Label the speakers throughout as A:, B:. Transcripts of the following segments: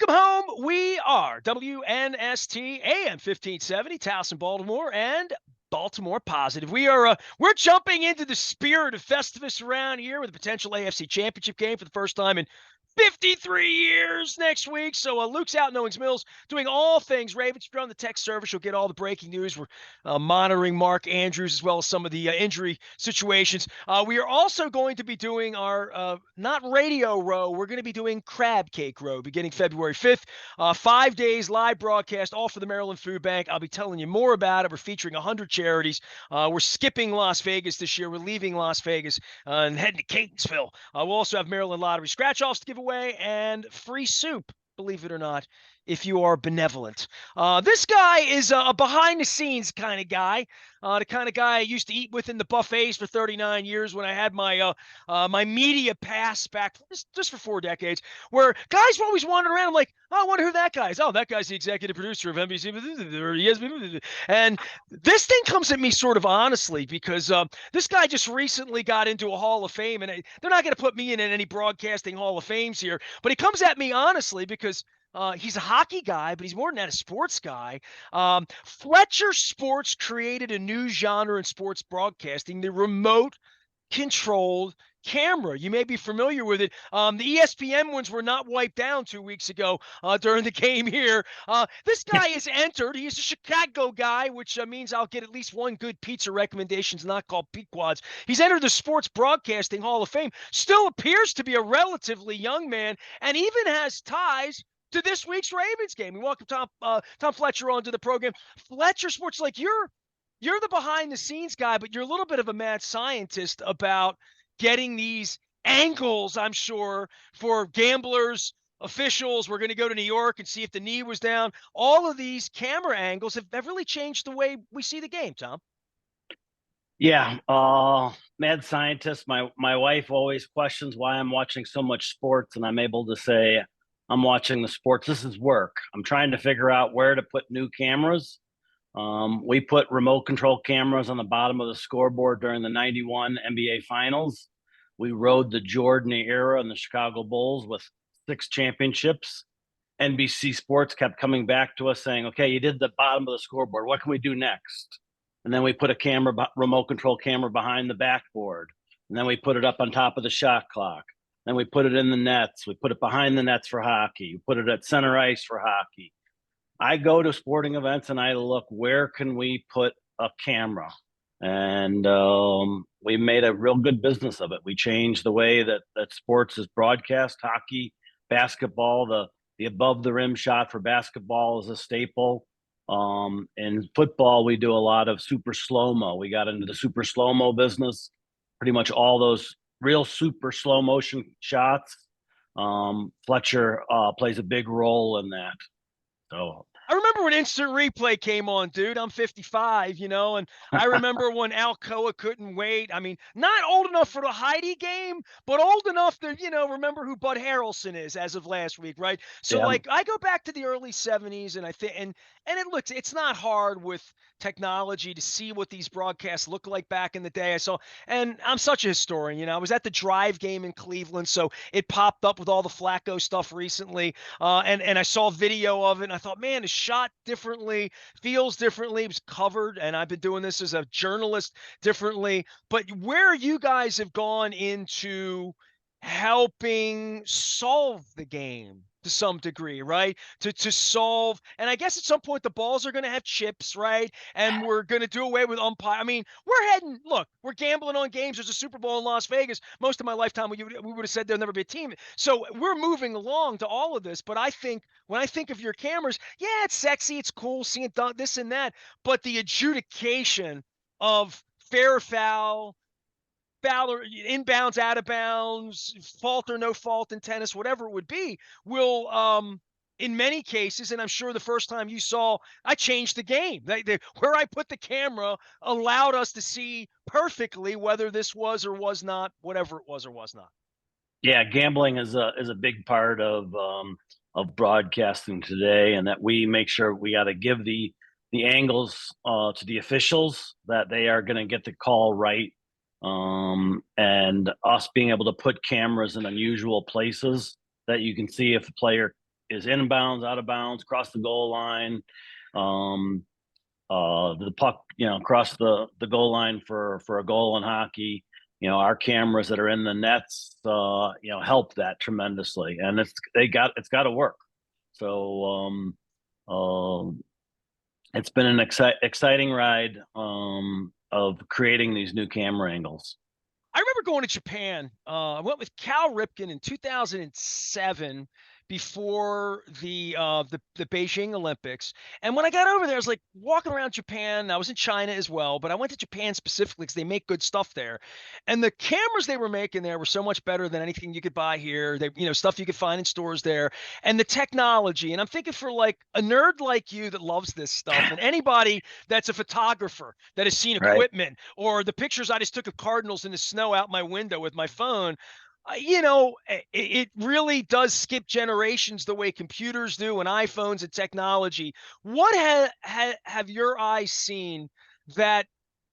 A: Welcome home. We are WNST AM 1570, Towson, Baltimore, and Baltimore Positive. We're jumping into the spirit of Festivus around here with a potential AFC Championship game for the first time in 53 years next week. So Luke's out in Owings Mills doing all things Ravens. If you're on the text service, you'll get all the breaking news. We're monitoring Mark Andrews as well as some of the injury situations. We are also going to be doing our not radio row. We're going to be doing crab cake row beginning February 5th. 5 days live broadcast, all for the Maryland Food Bank. I'll be telling you more about it. We're featuring 100 charities. We're skipping Las Vegas this year. We're leaving Las Vegas and heading to Catonsville. We'll also have Maryland Lottery scratch-offs to give away and free soup, believe it or not, if you are benevolent. This guy is a behind-the-scenes kind of guy, the kind of guy I used to eat with in the buffets for 39 years when I had my my media pass back just for 4 decades, where guys were always wandering around. I'm like, oh, I wonder who that guy is. Oh, that guy's the executive producer of NBC. Or ESPN. And this thing comes at me sort of honestly because this guy just recently got into a Hall of Fame, and they're not going to put me in any broadcasting Hall of Fames here, but he comes at me honestly because he's a hockey guy, but he's more than that, a sports guy. Fletcher Sports created a new genre in sports broadcasting, the remote controlled camera. You may be familiar with it. The ESPN ones were not wiped down 2 weeks ago during the game here. This guy is entered. He's a Chicago guy, which means I'll get at least one good pizza recommendations, not called Pequods. He's entered the Sports Broadcasting Hall of Fame. Still appears to be a relatively young man, and even has ties to this week's Ravens game. We welcome Tom Fletcher onto the program. Fletcher Sports, like you're the behind the scenes guy, but you're a little bit of a mad scientist about getting these angles, I'm sure, for gamblers, officials. We're going to go to New York and see if the knee was down. All of these camera angles have really changed the way we see the game, Tom.
B: Yeah, mad scientist. My wife always questions why I'm watching so much sports, and I'm able to say I'm watching the sports. This is work. I'm trying to figure out where to put new cameras. We put remote control cameras on the bottom of the scoreboard during the 91 NBA Finals. We rode the Jordan era and the Chicago Bulls with 6 championships. NBC Sports kept coming back to us saying, okay, you did the bottom of the scoreboard. What can we do next? And then we put a remote control camera behind the backboard. And then we put it up on top of the shot clock. Then we put it in the nets. We put it behind the nets for hockey. We put it at center ice for hockey. I go to sporting events and I look, where can we put a camera? And we made a real good business of it. We changed the way that sports is broadcast. Hockey, basketball, the above the rim shot for basketball is a staple. In football, we do a lot of super slow-mo. We got into the super slow-mo business. Pretty much all those real super slow motion shots. Fletcher plays a big role in that. So
A: I remember when instant replay came on, dude. I'm 55, and I remember when Alcoa couldn't wait. I mean, not old enough for the Heidi game, but old enough to, remember who Bud Harrelson is as of last week, right? So,
B: yeah,
A: like, I go back to the early 70s, and I think, and it's not hard with technology to see what these broadcasts look like back in the day. And I'm such a historian, I was at the Drive game in Cleveland, so it popped up with all the Flacco stuff recently, and I saw video of it, and I thought, man, it's shot differently, feels differently. It was covered, and I've been doing this as a journalist differently. But where you guys have gone into helping solve the game to some degree, right? To solve, and I guess at some point the balls are going to have chips, right? And we're going to do away with umpire. I mean, we're gambling on games. There's a Super Bowl in Las Vegas. Most of my lifetime, we would have said there'll never be a team. So we're moving along to all of this. But I think when I think of your cameras, yeah, it's sexy, it's cool, seeing this and that. But the adjudication of fair foul, or inbounds, out of bounds, fault or no fault in tennis, whatever it would be, will in many cases, and I'm sure the first time you saw, I changed the game. Where I put the camera allowed us to see perfectly whether this was or was not, whatever it was or was not.
B: yeah. Gambling is a big part of broadcasting today, and that we make sure we got to give the angles to the officials that they are going to get the call right. And us being able to put cameras in unusual places that you can see if a player is inbounds, out of bounds, cross the goal line, the puck, across the goal line for a goal in hockey. Our cameras that are in the nets, help that tremendously, and it's got to work. So it's been an exciting ride of creating these new camera angles.
A: I remember going to Japan. I went with Cal Ripken in 2007 before the Beijing Olympics. And when I got over there, I was like walking around Japan. I was in China as well, but I went to Japan specifically because they make good stuff there. And the cameras they were making there were so much better than anything you could buy here. They, stuff you could find in stores there, and the technology. And I'm thinking for like a nerd like you that loves this stuff, and anybody that's a photographer that has seen
B: Right.
A: equipment or the pictures I just took of cardinals in the snow out my window with my phone, it really does skip generations the way computers do and iPhones and technology. What have your eyes seen that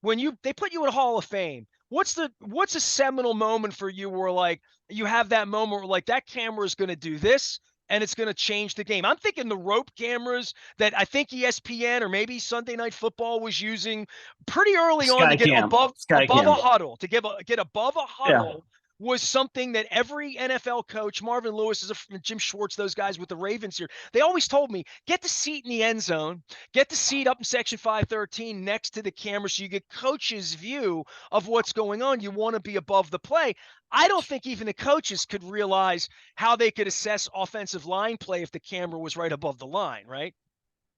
A: when they put you in a Hall of Fame? What's a seminal moment for you where like you have that moment where like that camera is going to do this and it's going to change the game? I'm thinking the rope cameras that I think ESPN or maybe Sunday Night Football was using pretty early on to get above a huddle, get above a huddle. Was something that every NFL coach, Marvin Lewis, Jim Schwartz, those guys with the Ravens here, they always told me, get the seat in the end zone, get the seat up in section 513 next to the camera so you get coach's view of what's going on. You want to be above the play. I don't think even the coaches could realize how they could assess offensive line play if the camera was right above the line, right?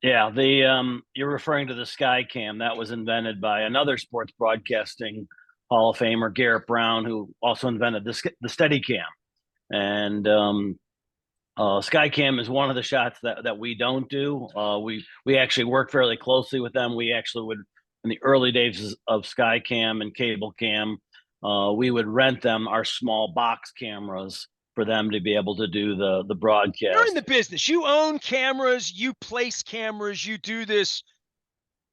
B: Yeah, you're referring to the Sky Cam. That was invented by another sports broadcasting Hall of Famer, Garrett Brown, who also invented the Steadicam. And Skycam is one of the shots that we don't do. We actually work fairly closely with them. We actually would, in the early days of Skycam and Cable Cam, we would rent them our small box cameras for them to be able to do the broadcast.
A: You're in the business. You own cameras. You place cameras. You do this,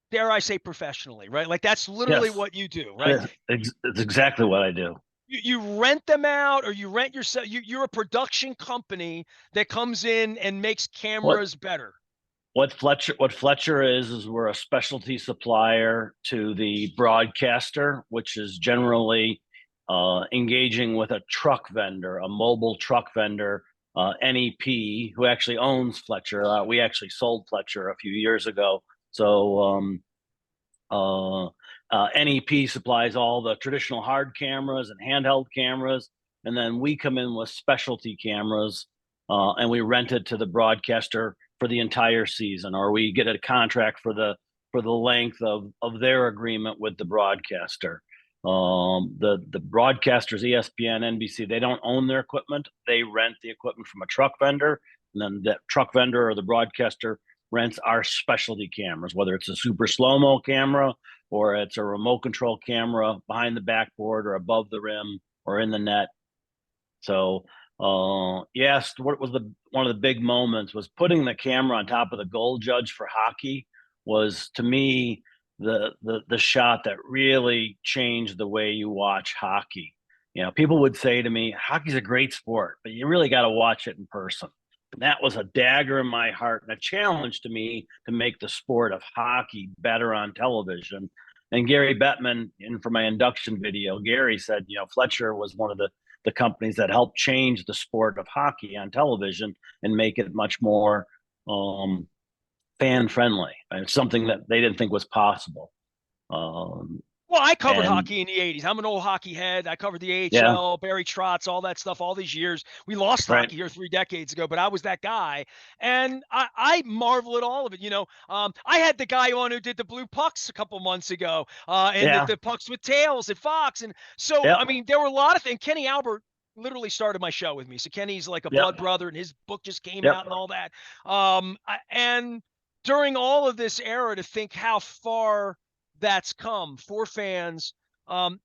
A: dare I say, professionally, right? Like that's literally what you do, right?
B: It's exactly what I do.
A: You rent them out, or you rent yourself. You're a production company that comes in and makes cameras better.
B: What Fletcher is we're a specialty supplier to the broadcaster, which is generally engaging with a truck vendor, a mobile truck vendor, NEP, who actually owns Fletcher. We actually sold Fletcher a few years ago. So NEP supplies all the traditional hard cameras and handheld cameras, and then we come in with specialty cameras, and we rent it to the broadcaster for the entire season, or we get a contract for the length of their agreement with the broadcaster. The broadcasters, ESPN, NBC, they don't own their equipment. They rent the equipment from a truck vendor, and then that truck vendor or the broadcaster rents our specialty cameras, whether it's a super slow-mo camera or it's a remote control camera behind the backboard or above the rim or in the net. So yes, what was one of the big moments was putting the camera on top of the goal judge for hockey was, to me, the shot that really changed the way you watch hockey. People would say to me, hockey's a great sport, but you really got to watch it in person. And that was a dagger in my heart and a challenge to me to make the sport of hockey better on television. And Gary Bettman, for my induction video, Gary said, Fletcher was one of the companies that helped change the sport of hockey on television and make it much more fan friendly. And it's something that they didn't think was possible.
A: Well, I covered hockey in the 80s. I'm an old hockey head. I covered the AHL, Barry Trotz, all that stuff, all these years. We lost hockey here 3 decades ago, but I was that guy. And I marvel at all of it. I had the guy on who did the blue pucks a couple months ago, and the pucks with tails at Fox. And so, I mean, there were a lot of things. Kenny Albert literally started my show with me. So Kenny's like a blood brother, and his book just came out and all that. And during all of this era, to think how far that's come for fans. And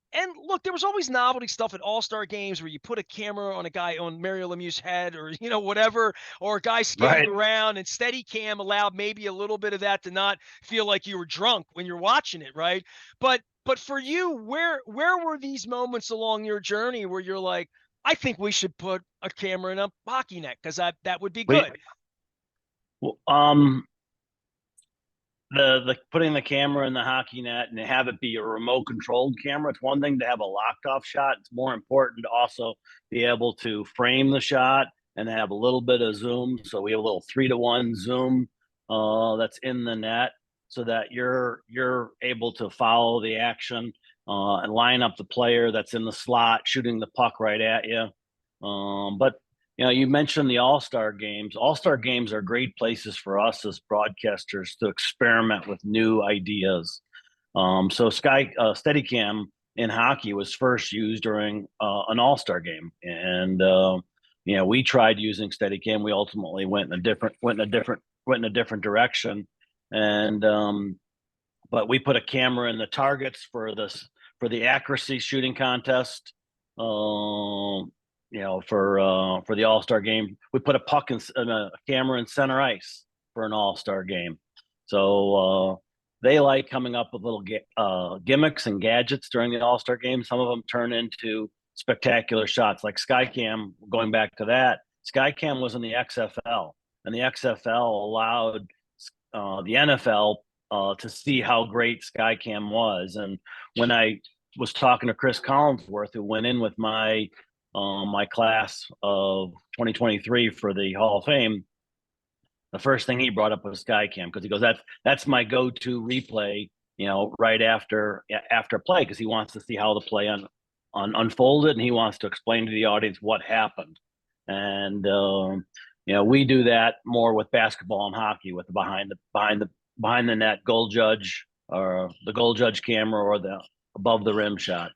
A: look, there was always novelty stuff at all-star games where you put a camera on a guy on Mario Lemieux's head or, whatever, or a guy skating around, and Steadicam allowed maybe a little bit of that to not feel like you were drunk when you're watching it, right? But for you, where were these moments along your journey where you're like, I think we should put a camera in a hockey net because that would be good?
B: Well, the putting the camera in the hockey net and have it be a remote controlled camera. It's one thing to have a locked off shot. It's more important to also be able to frame the shot and have a little bit of zoom. So we have a little 3-to-1 zoom that's in the net, so that you're able to follow the action and line up the player that's in the slot shooting the puck right at you. But you mentioned the All-Star games. All-Star games are great places for us as broadcasters to experiment with new ideas. So Steadicam in hockey was first used during an All-Star game, and we tried using Steadicam. We ultimately went in a different direction, and but we put a camera in the targets for the accuracy shooting contest. For the All-Star game, we put a puck in a camera in center ice for an All-Star game. So they like coming up with little gimmicks and gadgets during the All-Star game. Some of them turn into spectacular shots, like Skycam. Going back to that, Skycam was in the XFL, and the XFL allowed the NFL to see how great Skycam was. And when I was talking to Chris Collinsworth, who went in with my class of 2023 for the Hall of Fame, the first thing he brought up was Skycam, because he goes, that's my go-to replay, right after play, because he wants to see how the play unfolded, and he wants to explain to the audience what happened. And we do that more with basketball and hockey, with the behind the net goal judge, or the goal judge camera, or the above the rim shot.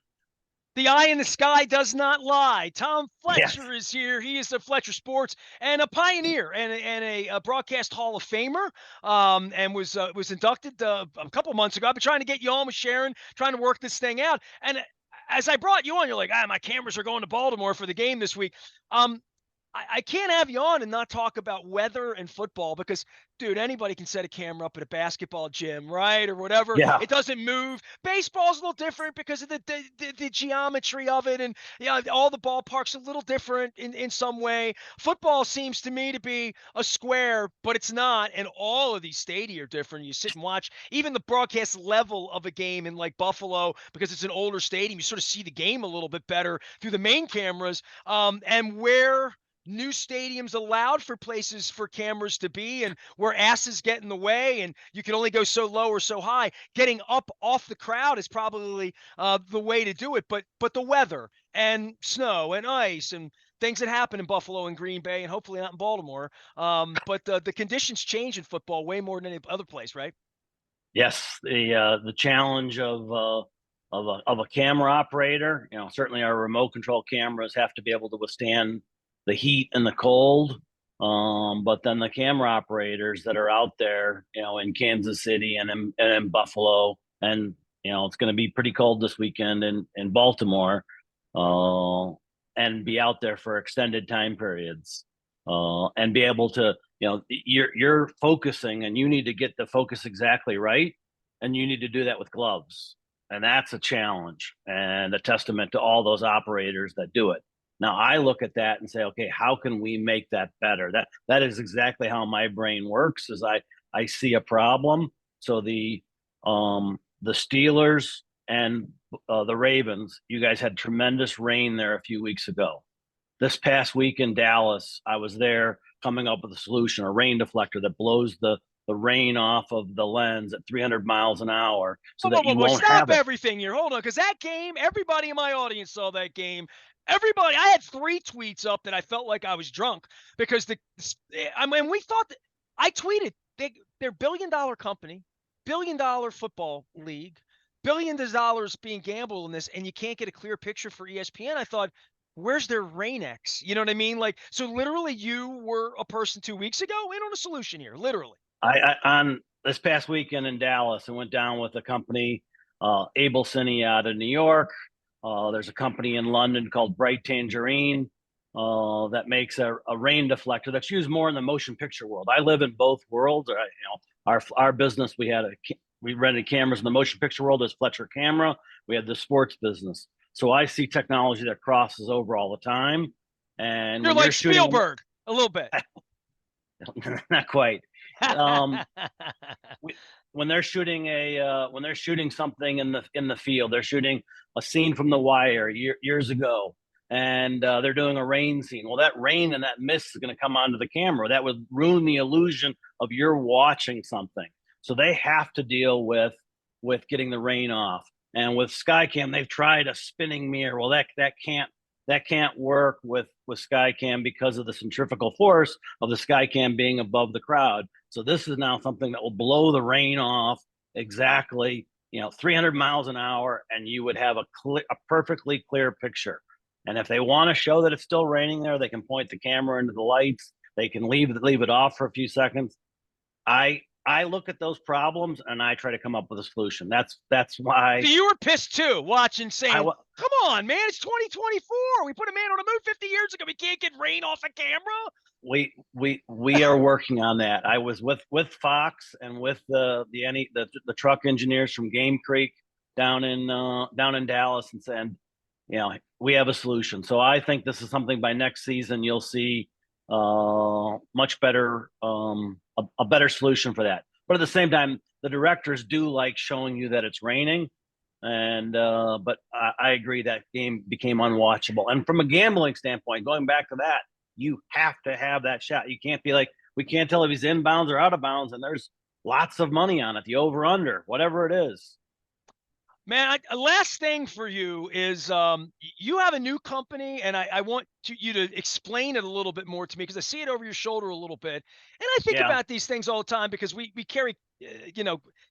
A: The eye in the sky does not lie. Tom Fletcher
B: Yes.
A: is here. He is the Fletcher Sports and a pioneer and a broadcast Hall of Famer, and was inducted a couple months ago. I've been trying to get you on with Sharon, trying to work this thing out. And as I brought you on, you're like, my cameras are going to Baltimore for the game this week. I can't have you on and not talk about weather and football, because, dude, anybody can set a camera up at a basketball gym, right, or whatever.
B: Yeah.
A: It doesn't move. Baseball's a little different because of the geometry of it, and all the ballparks a little different in some way. Football seems to me to be a square, but it's not, and all of these stadia are different. You sit and watch even the broadcast level of a game in like Buffalo, because it's an older stadium. You sort of see the game a little bit better through the main cameras, and where new stadiums allowed for places for cameras to be, and where asses get in the way and you can only go so low or so high, getting up off the crowd is probably the way to do it. But the weather and snow and ice and things that happen in Buffalo and Green Bay, and hopefully not in Baltimore, but the conditions change in football way more than any other place, right?
B: Yes, the challenge of a camera operator. Certainly our remote control cameras have to be able to withstand the heat and the cold. But then the camera operators that are out there, in Kansas City and in Buffalo, and it's going to be pretty cold this weekend in Baltimore, and be out there for extended time periods, and be able to, you're focusing, and you need to get the focus exactly right, and you need to do that with gloves, and that's a challenge and a testament to all those operators that do it. Now I look at that and say, okay, how can we make that better? That is exactly how my brain works. Is I see a problem. So the Steelers and the Ravens, you guys had tremendous rain there a few weeks ago. This past week in Dallas, I was there coming up with a solution, a rain deflector that blows the rain off of the lens at 300 miles an hour, so that you won't
A: Stop
B: have it.
A: everything here. Hold on, because that game, everybody in my audience saw that game. Everybody, I had 3 tweets up that I felt like I was drunk, because we thought that I tweeted they're $1 billion company, $1 billion football league, billions of dollars being gambled in this, and you can't get a clear picture for ESPN. I thought, where's their RainX? You know what I mean? Like, so literally, you were a person 2 weeks ago in on a solution here, literally.
B: I on this past weekend in Dallas, and went down with a company, Abel Cine out of New York. There's a company in London called Bright Tangerine that makes a rain deflector that's used more in the motion picture world. I live in both worlds. Our business, we rented cameras in the motion picture world as Fletcher Camera. We had the sports business, so I see technology that crosses over all the time. And
A: You're
B: when
A: like
B: you're shooting,
A: Spielberg a little bit.
B: not quite. Um, we, when they're shooting when they're shooting something in the field, they're shooting a scene from The Wire years ago, and they're doing a rain scene. Well, that rain and that mist is going to come onto the camera. That would ruin the illusion of you're watching something. So they have to deal with getting the rain off. And with Skycam, they've tried a spinning mirror. Well, that can't work with Skycam because of the centrifugal force of the Skycam being above the crowd. So this is now something that will blow the rain off exactly, 300 miles an hour, and you would have a perfectly clear picture. And if they want to show that it's still raining there, they can point the camera into the lights. They can leave it off for a few seconds. I look at those problems and I try to come up with a solution. That's why.
A: So you were pissed too, watching, saying,
B: I,
A: "Come on, man! It's 2024. We put a man on the moon 50 years ago. We can't get rain off a camera."
B: We are working on that. I was with Fox and with the truck engineers from Game Creek down in Dallas, and said, we have a solution. So I think this is something by next season you'll see much better, a better solution for that. But at the same time, the directors do like showing you that it's raining, and but I agree that game became unwatchable. And from a gambling standpoint, going back to that, you have to have that shot. You can't be like, we can't tell if he's inbounds or out of bounds, and there's lots of money on it, the over under, whatever it is.
A: Man, last thing for you is you have a new company, and I want you to explain it a little bit more to me, because I see it over your shoulder a little bit. And I think about these things all the time, because we carry,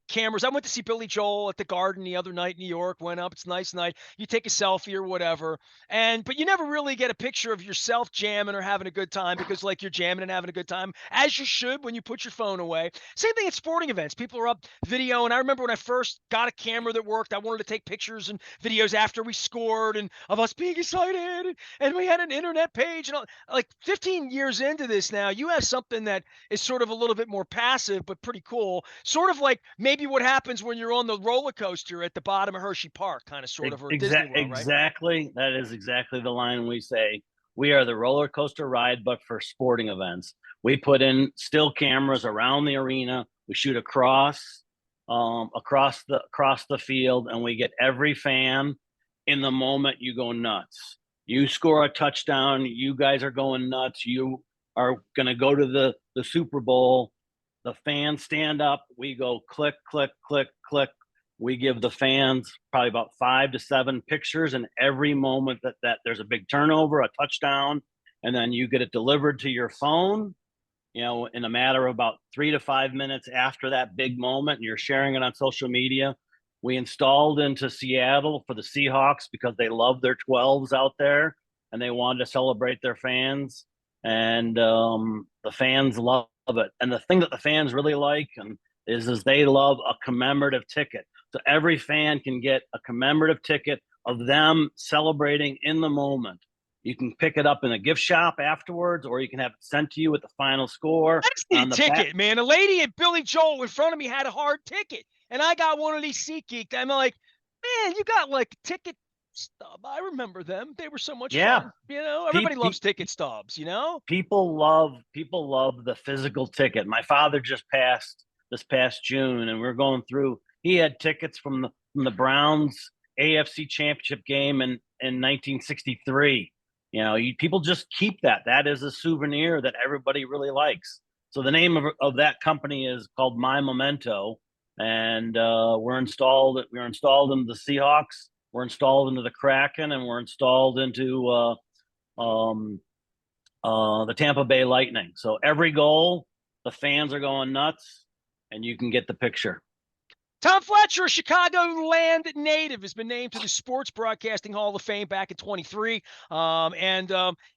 A: cameras. I went to see Billy Joel at the Garden the other night in New York, went up. It's a nice night. You take a selfie or whatever. But you never really get a picture of yourself jamming or having a good time, because like you're jamming and having a good time, as you should when you put your phone away. Same thing at sporting events. People are up video. And I remember when I first got a camera that worked, I wanted to take pictures and videos after we scored and of us being excited. And we had an internet page. And like 15 years into this now, you have something that is sort of a little bit more passive, but pretty cool. Sort of like maybe what happens when you're on the roller coaster at the bottom of Hershey Park, kind of, sort of, or Disney World, right?
B: Exactly. That is exactly the line we say. We are the roller coaster ride, but for sporting events. We put in still cameras around the arena. We shoot across the field, and we get every fan in the moment. You go nuts. You score a touchdown, you guys are going nuts. You are going to go to the Super Bowl. The fans stand up. We go click, click, click, click. We give the fans probably about 5 to 7 pictures in every moment that there's a big turnover, a touchdown, and then you get it delivered to your phone, in a matter of about 3 to 5 minutes after that big moment, and you're sharing it on social media. We installed into Seattle for the Seahawks because they love their 12s out there and they wanted to celebrate their fans. And the fans love it. And the thing that the fans really like is they love a commemorative ticket. So every fan can get a commemorative ticket of them celebrating in the moment. You can pick it up in a gift shop afterwards, or you can have it sent to you with the final score.
A: I just need a ticket, man. A lady at Billy Joel in front of me had a hard ticket, and I got one of these SeatGeek. I'm like, man, you got like ticket stub. I remember them. They were so much fun. Everybody loves ticket stubs,
B: People love the physical ticket. My father just passed this past June, and we're going through. He had tickets from the Browns AFC Championship game in 1963. People just keep that. That is a souvenir that everybody really likes. So the name of that company is called My Memento, and we're installed into the Seahawks. We're installed into the Kraken, and we're installed into the Tampa Bay Lightning. So every goal, the fans are going nuts, and you can get the picture.
A: Tom Fletcher, a Chicagoland native, has been named to the Sports Broadcasting Hall of Fame back in 23.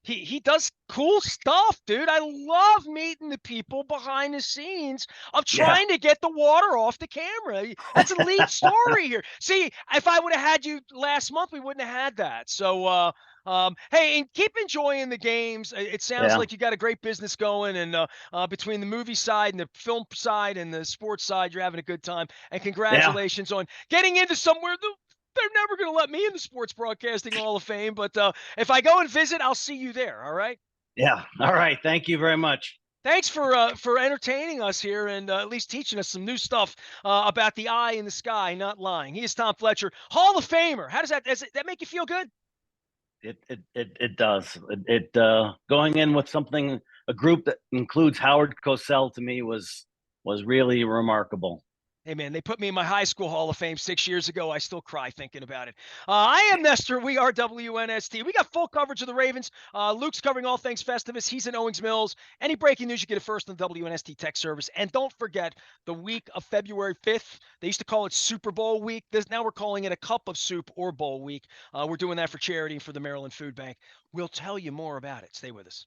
A: He does cool stuff, dude. I love meeting the people behind the scenes of trying to get the water off the camera. That's a lead story here. See, if I would have had you last month, we wouldn't have had that. So, hey, and keep enjoying the games. It sounds like you got a great business going, and between the movie side and the film side and the sports side, you're having a good time. And congratulations on getting into somewhere they're never going to let me in the Sports Broadcasting Hall of Fame. But if I go and visit, I'll see you there. All right.
B: Yeah. All right. Thank you very much.
A: Thanks for entertaining us here and at least teaching us some new stuff about the eye in the sky, not lying. He is Tom Fletcher, Hall of Famer. How does that make you feel good?
B: It does. Going in with something, a group that includes Howard Cosell, to me was really remarkable.
A: Hey, man, they put me in my high school Hall of Fame 6 years ago. I still cry thinking about it. I am Nestor. We are WNST. We got full coverage of the Ravens. Luke's covering all things Festivus. He's in Owings Mills. Any breaking news, you get it first on the WNST Tech Service. And don't forget, the week of February 5th, they used to call it Super Bowl week. Now we're calling it a Cup of Soup or Bowl week. We're doing that for charity for the Maryland Food Bank. We'll tell you more about it. Stay with us.